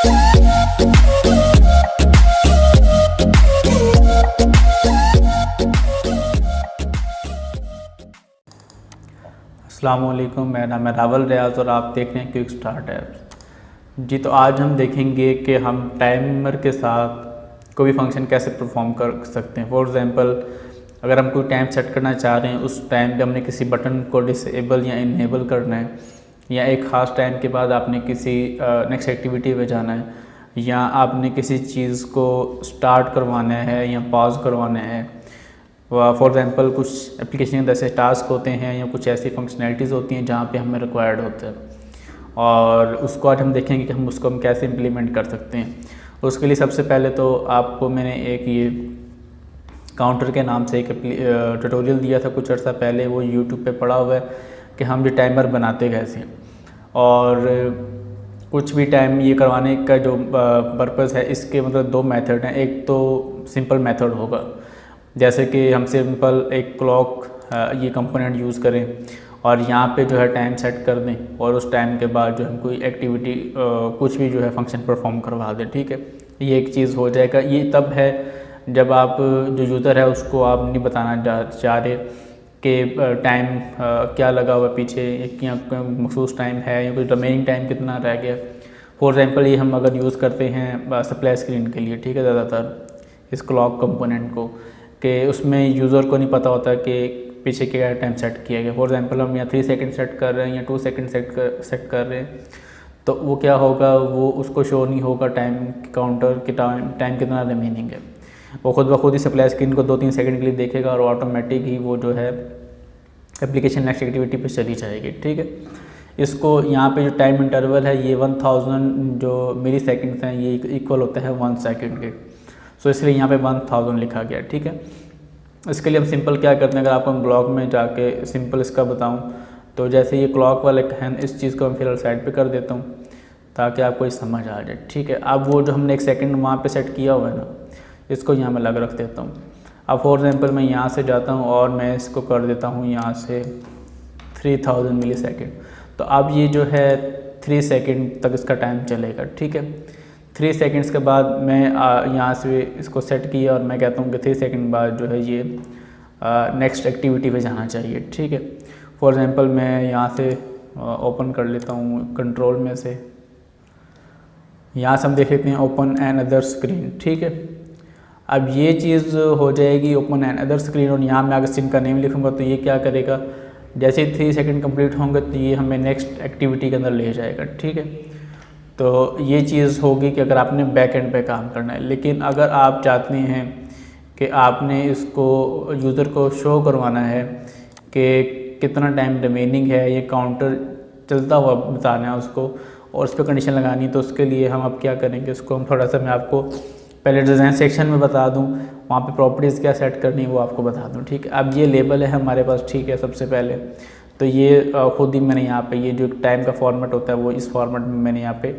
अस्सलामुअलैकुम, मेरा नाम है रावल रियाज और आप देख रहे हैं क्विक स्टार्ट ऐप्स। जी, तो आज हम देखेंगे कि हम टाइमर के साथ कोई भी फंक्शन कैसे परफॉर्म कर सकते हैं। फॉर एग्ज़ाम्पल, अगर हम कोई टाइम सेट करना चाह रहे हैं, उस टाइम पे हमने किसी बटन को डिसेबल या इनेबल करना है, या एक ख़ास टाइम के बाद आपने किसी नेक्स्ट एक्टिविटी पे जाना है, या आपने किसी चीज़ को स्टार्ट करवाना है या पॉज करवाना है। फॉर एग्ज़ाम्पल, कुछ एप्लीकेशन जैसे टास्क होते हैं या कुछ ऐसी फंक्शनैलिटीज़ होती हैं जहाँ पे हमें रिक्वायर्ड होता है, और उसको आज हम देखेंगे कि हम कैसे इम्प्लीमेंट कर सकते हैं। उसके लिए सबसे पहले तो आपको मैंने एक ये काउंटर के नाम से एक ट्यूटोरियल दिया था कुछ अर्सा पहले, वो यूट्यूब पे पड़ा हुआ है कि हम ये टाइमर बनाते कैसे। और कुछ भी टाइम ये करवाने का जो पर्पज़ है, इसके मतलब दो मेथड हैं। एक तो सिंपल मेथड होगा, जैसे कि हम सिंपल एक क्लॉक ये कंपोनेंट यूज़ करें और यहाँ पे जो है टाइम सेट कर दें, और उस टाइम के बाद जो हम कोई एक्टिविटी कुछ भी जो है फंक्शन परफॉर्म करवा दें। ठीक है, ये एक चीज़ हो जाएगा। ये तब है जब आप जो यूज़र है उसको आप नहीं बताना चाह रहे कि टाइम क्या लगा हुआ पीछे, या मखसूस टाइम है या कोई रिमेनिंग टाइम कितना रह गया। फॉर एग्ज़ाम्पल, ये हम अगर यूज़ करते हैं सप्लाई स्क्रीन के लिए, ठीक है, ज़्यादातर इस क्लॉक कंपोनेंट को, कि उसमें यूज़र को नहीं पता होता कि पीछे क्या टाइम सेट किया गया। फॉर एग्ज़ाम्पल, हम यहाँ 3 सेकंड सेट कर रहे हैं या 2 सेकंड सेट कर रहे हैं, तो वो क्या होगा, वो उसको शो नहीं होगा टाइम काउंटर की टाइम कितना रिमेनिंग है। वो खुद ब खुद ही सप्लाई स्क्रीन को 2-3 सेकंड के लिए देखेगा और ऑटोमेटिक ही वो जो है एप्लीकेशन नेक्स्ट एक्टिविटी पे चली जाएगी। ठीक है, इसको यहाँ पे जो टाइम इंटरवल है ये 1000 जो मिली सेकेंड्स हैं, ये इक्वल होता है 1 सेकंड के। सो इसलिए यहाँ पे 1000 लिखा गया। ठीक है, इसके लिए हम सिंपल क्या करते हैं, अगर आपको ब्लॉग में जाके सिंपल इसका बताऊँ, तो जैसे ये क्लॉक वाले हैं, इस चीज़ को मैं फिलहाल साइड पे कर देता हूँ ताकि आपको ये समझ आ जाए। ठीक है, अब वो जो हमने 1 सेकंड वहाँ पे सेट किया हुआ है ना, इसको यहाँ मैं अलग रख देता हूँ। अब फॉर एग्ज़ाम्पल, मैं यहाँ से जाता हूँ और मैं इसको कर देता हूँ यहाँ से 3000 मिली सेकेंड। तो अब ये जो है 3 सेकंड तक इसका टाइम चलेगा। ठीक है, 3 सेकंड्स के बाद मैं यहाँ से इसको सेट किया और मैं कहता हूँ कि 3 सेकंड बाद जो है ये नेक्स्ट एक्टिविटी पे जाना चाहिए। ठीक है, फॉर एग्ज़ाम्पल, मैं यहाँ से ओपन कर लेता हूँ कंट्रोल में से, यहाँ से हम देख लेते हैं ओपन एन अदर स्क्रीन। ठीक है, अब ये चीज़ हो जाएगी ओपन एन अदर स्क्रीन, और यहाँ मैं अगर सिम का नेम लिखूँगा तो ये क्या करेगा, जैसे ही 3 सेकंड कंप्लीट होंगे तो ये हमें नेक्स्ट एक्टिविटी के अंदर ले जाएगा। ठीक है, तो ये चीज़ होगी कि अगर आपने बैक एंड पे काम करना है। लेकिन अगर आप चाहते हैं कि आपने इसको यूज़र को शो करवाना है कि कितना टाइम रिमेनिंग है, ये काउंटर चलता हुआ बताना है उसको, और उस पर कंडीशन लगानी है, तो उसके लिए हम अब क्या करेंगे, इसको हम थोड़ा सा मैं आपको पहले डिज़ाइन सेक्शन में बता दूं, वहाँ पे प्रॉपर्टीज़ क्या सेट करनी है वो आपको बता दूं। ठीक है, अब ये लेबल है हमारे पास। ठीक है, सबसे पहले तो ये खुद ही मैंने यहाँ पे ये जो टाइम का फॉर्मेट होता है वो इस फॉर्मेट में मैंने यहाँ पे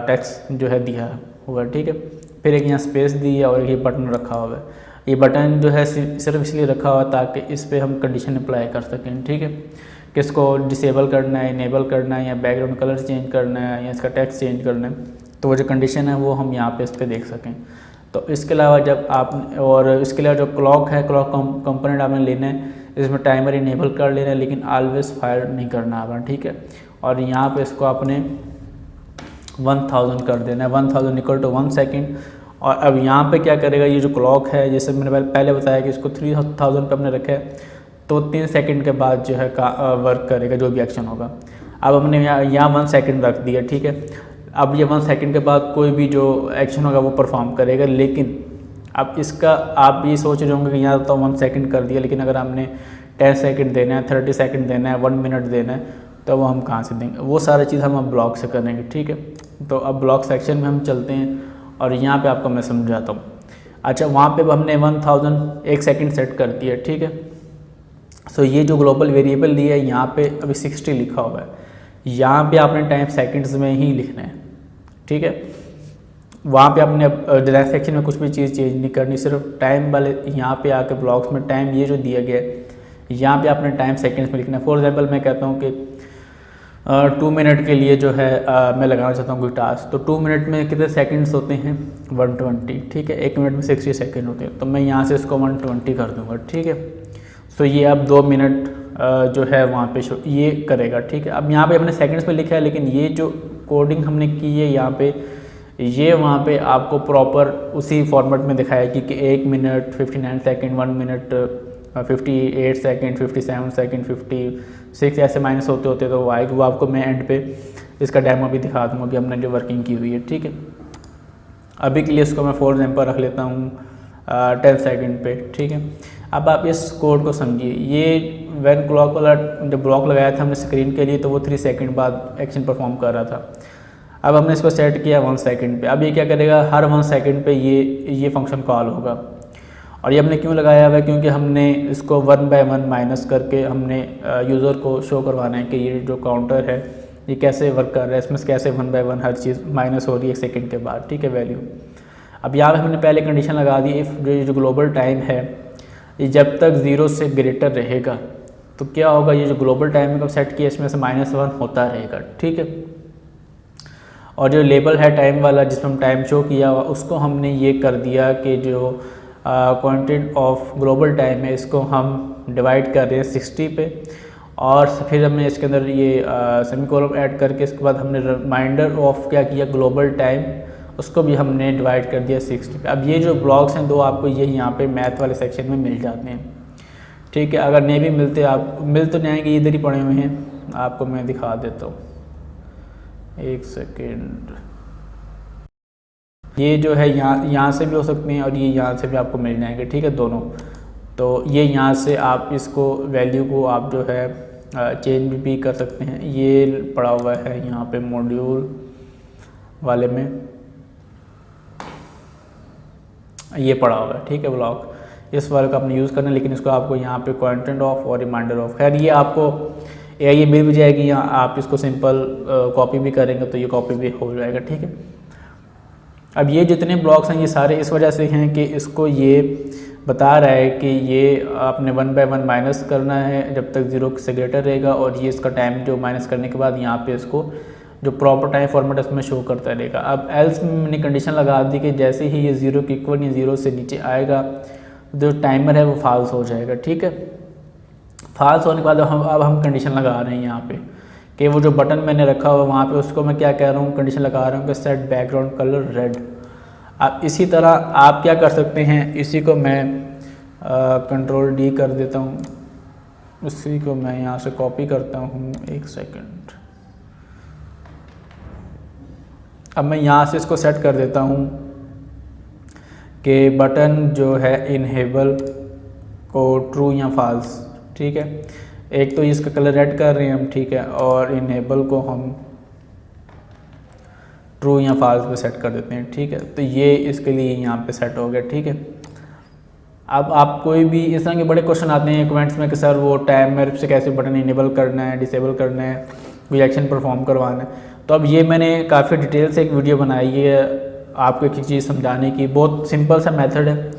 टेक्स्ट जो है दिया हुआ। ठीक है, फिर एक यहाँ स्पेस दी है और एक ये बटन रखा हुआ है। ये बटन जो है सिर्फ इसलिए रखा हुआ ताकि इस पर हम कंडीशन अप्लाई कर सकें। ठीक है, किसको डिसेबल करना है, इनेबल करना है, या बैकग्राउंड कलर चेंज करना है, या इसका टेक्स्ट चेंज करना है, तो वो जो कंडीशन है वो हम यहाँ पे इस पर देख सकें। तो इसके अलावा जब आप, और इसके अलावा जो क्लॉक है, क्लॉक कंपोनेंट आपने लेना है, इसमें टाइमर इनेबल कर लेना है, लेकिन ऑलवेज फायर नहीं करना आपने। ठीक है, और यहाँ पे इसको आपने 1000 कर देना है, 1000 इक्वल टू 1 सेकंड। और अब यहाँ पे क्या करेगा, ये जो क्लॉक है, जैसे मैंने पहले बताया कि इसको 3000 पे हमने रखा है, तो 3 सेकंड के बाद जो है वर्क करेगा जो भी एक्शन होगा। अब हमने यहाँ 1 सेकंड रख दिया। ठीक है, अब ये 1 सेकंड के बाद कोई भी जो एक्शन होगा वो परफॉर्म करेगा। लेकिन अब इसका आप ये सोच रहे होंगे कि यहाँ तो 1 सेकंड कर दिया, लेकिन अगर हमने 10 सेकंड देना है, 30 सेकंड देना है, 1 मिनट देना है, तो वो हम कहाँ से देंगे, वो सारी चीज़ हम अब ब्लॉक से करेंगे। ठीक है, तो अब ब्लॉक सेक्शन में हम चलते हैं और यहाँ पे आपको मैं समझाता हूँ। अच्छा, वहाँ पे हमने 1000 1 सेकंड सेट कर दिया। ठीक है, सो ये जो ग्लोबल वेरिएबल दिया है यहाँ पे अभी 60 लिखा हुआ है, यहाँ पे आपने टाइम सेकंड्स में ही लिखना है। ठीक है, वहाँ पे आपने डिज़ाइन सेक्शन में कुछ भी चीज़ चेंज नहीं करनी, सिर्फ टाइम वाले यहाँ पे आके ब्लॉक्स में टाइम ये जो दिया गया है यहाँ पे आपने टाइम सेकंड्स में लिखना है। फॉर एग्जांपल, मैं कहता हूँ कि 2 मिनट के लिए जो है मैं लगाना चाहता हूँ कोई टास्क। तो 2 मिनट में कितने सेकंड्स होते हैं? 120, ठीक है। 1 मिनट में 60 सेकंड होते हैं, तो मैं यहाँ से इसको 120 कर दूँगा, ठीक है। सो ये अब 2 मिनट जो है वहाँ पे ये करेगा, ठीक है। अब यहाँ पे हमने सेकंड्स में लिखा है, लेकिन ये जो कोडिंग हमने की है यहाँ पे, ये वहाँ पे आपको प्रॉपर उसी फॉर्मेट में दिखाएगी कि 1 minute 59 second, 1 minute 58 second, 57 second, 56 ऐसे माइनस होते होते तो वो आएगी। वो आपको मैं एंड पे इसका डेमो भी दिखा दूँगा कि हमने जो वर्किंग की हुई है, ठीक है। अभी के लिए इसको मैं फॉर एग्जाम्पल रख लेता हूँ 10 सेकंड पे, ठीक है। अब आप इस कोड को समझिए। ये व्हेन क्लॉक वाला जब ब्लॉक लगाया था हमने स्क्रीन के लिए, तो वो 3 सेकंड बाद एक्शन परफॉर्म कर रहा था। अब हमने इसको सेट किया 1 सेकंड पे। अब ये क्या करेगा, हर 1 सेकंड पे ये फंक्शन कॉल होगा। और ये हमने क्यों लगाया हुआ है? क्योंकि हमने इसको 1 बाय 1 माइनस करके हमने यूज़र को शो करवाना है कि ये जो काउंटर है ये कैसे वर्क कर रहा है, इसमें कैसे 1 बाय 1 हर चीज़ माइनस हो रही है 1 सेकंड के बाद, ठीक है, वैल्यू। अब यहाँ पर हमने पहले कंडीशन लगा दी, इफ़ जो ग्लोबल टाइम है ये जब तक 0 से ग्रेटर रहेगा तो क्या होगा, ये जो ग्लोबल टाइम का सेट किया इसमें से -1 होता रहेगा, ठीक है। और जो लेबल है टाइम वाला जिसमें हम टाइम शो किया हुआ, उसको हमने ये कर दिया कि जो क्वांटिटी ऑफ ग्लोबल टाइम है इसको हम डिवाइड कर रहे हैं 60 पे, और फिर हमने इसके अंदर ये सेमीकोलन ऐड करके इसके बाद हमने रिमाइंडर ऑफ क्या किया, ग्लोबल टाइम, उसको भी हमने डिवाइड कर दिया 60 पे। अब ये जो ब्लॉक्स हैं दो आपको ये यहाँ पे मैथ वाले सेक्शन में मिल जाते हैं, ठीक है। अगर नहीं भी मिलते, आप मिल तो जाएंगे, इधर ही पड़े हुए हैं, आपको मैं दिखा देता हूँ, 1 सेकेंड। ये जो है यहाँ से भी हो सकते हैं और ये यहाँ से भी आपको मिल जाएंगे, ठीक है, दोनों। तो ये यहाँ से आप इसको वैल्यू को आप जो है चेंज भी कर सकते हैं। ये पड़ा हुआ है यहाँ पे मॉड्यूल वाले में, ये पड़ा हुआ है, ठीक है, ब्लॉक। इस वाले का आपने यूज़ करना है, लेकिन इसको आपको यहाँ पे क्वांटिटी ऑफ और रिमाइंडर ऑफ, खैर ये आपको ये मिल भी जाएगी। यहाँ आप इसको सिंपल कॉपी भी करेंगे तो ये कॉपी भी हो जाएगा, ठीक है। अब ये जितने ब्लॉक्स हैं ये सारे इस वजह से हैं कि इसको ये बता रहा है कि ये आपने 1 बाय 1 माइनस करना है जब तक 0 से ग्रेटर रहेगा, और ये इसका टाइम जो माइनस करने के बाद यहाँ पे इसको जो प्रॉपर टाइम फॉर्मेट है उसमें शो करता रहेगा। अब एल्स में मैंने कंडीशन लगा दी कि जैसे ही ये 0 के इक्वल या 0 से नीचे आएगा जो टाइमर है वो फॉल्स हो जाएगा, ठीक है। फॉल्स होने के बाद अब हम कंडीशन लगा रहे हैं यहाँ पे कि वो जो बटन मैंने रखा हुआ वहाँ पे उसको मैं क्या कह रहा हूँ, कंडीशन लगा रहा हूँ कि सेट बैकग्राउंड कलर रेड। अब इसी तरह आप क्या कर सकते हैं, इसी को मैं कंट्रोल D कर देता हूँ, उसी को मैं यहाँ से कॉपी करता हूँ, 1 सेकेंड। अब मैं यहाँ से इसको सेट कर देता हूँ कि बटन जो है इनेबल को ट्रू या फॉल्स, ठीक है। एक तो इसका कलर रेड कर रहे हैं हम, ठीक है, और इनेबल को हम ट्रू या फॉल्स पे सेट कर देते हैं, ठीक है। तो ये इसके लिए यहाँ पे सेट हो गया, ठीक है। अब आप कोई भी इस तरह के बड़े क्वेश्चन आते हैं कमेंट्स में कि सर वो टाइमर से कैसे बटन इनेबल करना है, डिसेबल करना है, कोई एक्शन परफॉर्म करवाना है। तो अब ये मैंने काफ़ी डिटेल से एक वीडियो बनाई है आपको एक चीज़ समझाने की। बहुत सिंपल सा मेथड है,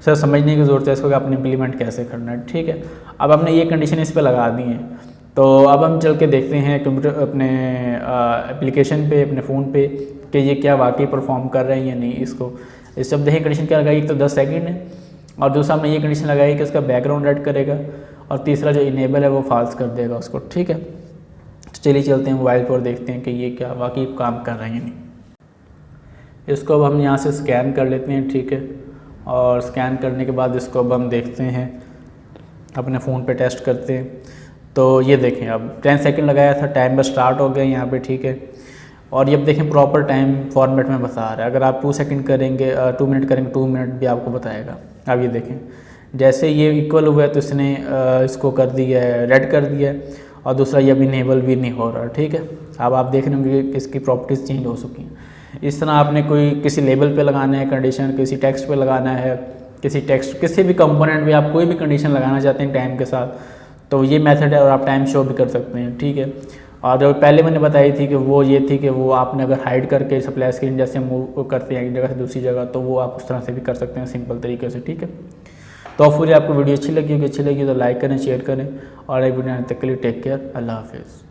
सर समझने की ज़रूरत है इसको कि आपने इम्प्लीमेंट कैसे करना है, ठीक है। अब हमने ये कंडीशन इस पर लगा दी है, तो अब हम चल के देखते हैं कंप्यूटर अपने एप्लीकेशन पे, अपने फ़ोन पे कि ये क्या वाकई परफॉर्म कर रहे हैं या नहीं। इसको इस शब्द देखिए कंडीशन क्या लगाई, एक तो 10 सेकंड है, और दूसरा हमने ये कंडीशन लगाई कि इसका बैकग्राउंड रेड करेगा, और तीसरा जो इनेबल है वो फॉल्स कर देगा उसको, ठीक है। तो चलिए चलते हैं मोबाइल पर देखते हैं कि ये क्या वाकई काम कर रहे हैं या नहीं। इसको अब हम यहाँ से स्कैन कर लेते हैं, ठीक है, और स्कैन करने के बाद इसको अब हम देखते हैं अपने फ़ोन पे टेस्ट करते हैं। तो ये देखें अब 10 सेकंड लगाया था, टाइमर स्टार्ट हो गया यहाँ पे, ठीक है। और ये अब देखें प्रॉपर टाइम फॉर्मेट में बता रहा है। अगर आप 2 सेकंड करेंगे 2 मिनट करेंगे 2 मिनट भी आपको बताएगा। अब ये देखें जैसे ये इक्वल हुआ है तो इसने इसको कर दिया है, रेड कर दिया है, और दूसरा ये अभी इनेबल भी नहीं हो रहा, ठीक है। अब आप देख रहे होंगे कि इसकी प्रॉपर्टीज़ चेंज हो चुकी हैं। इस तरह आपने कोई किसी लेबल पे लगाना है कंडीशन, किसी टेक्स्ट पे लगाना है, किसी भी कंपोनेंट में आप कोई भी कंडीशन लगाना चाहते हैं टाइम के साथ, तो ये मेथड है, और आप टाइम शो भी कर सकते हैं, ठीक है। और जो पहले मैंने बताई थी कि वो ये थी कि वो आपने अगर हाइड करके सप्लाई स्क्रीन जैसे मूव करते हैं एक जगह से दूसरी जगह, तो वो आप उस तरह से भी कर सकते हैं सिंपल तरीके से, ठीक है। तो फिर आपको वीडियो अच्छी लगी होगी, अच्छी लगी तो लाइक करें, शेयर करें, और एक वीडियो आने तक के लिए टेक केयर, अल्लाह हाफिज़।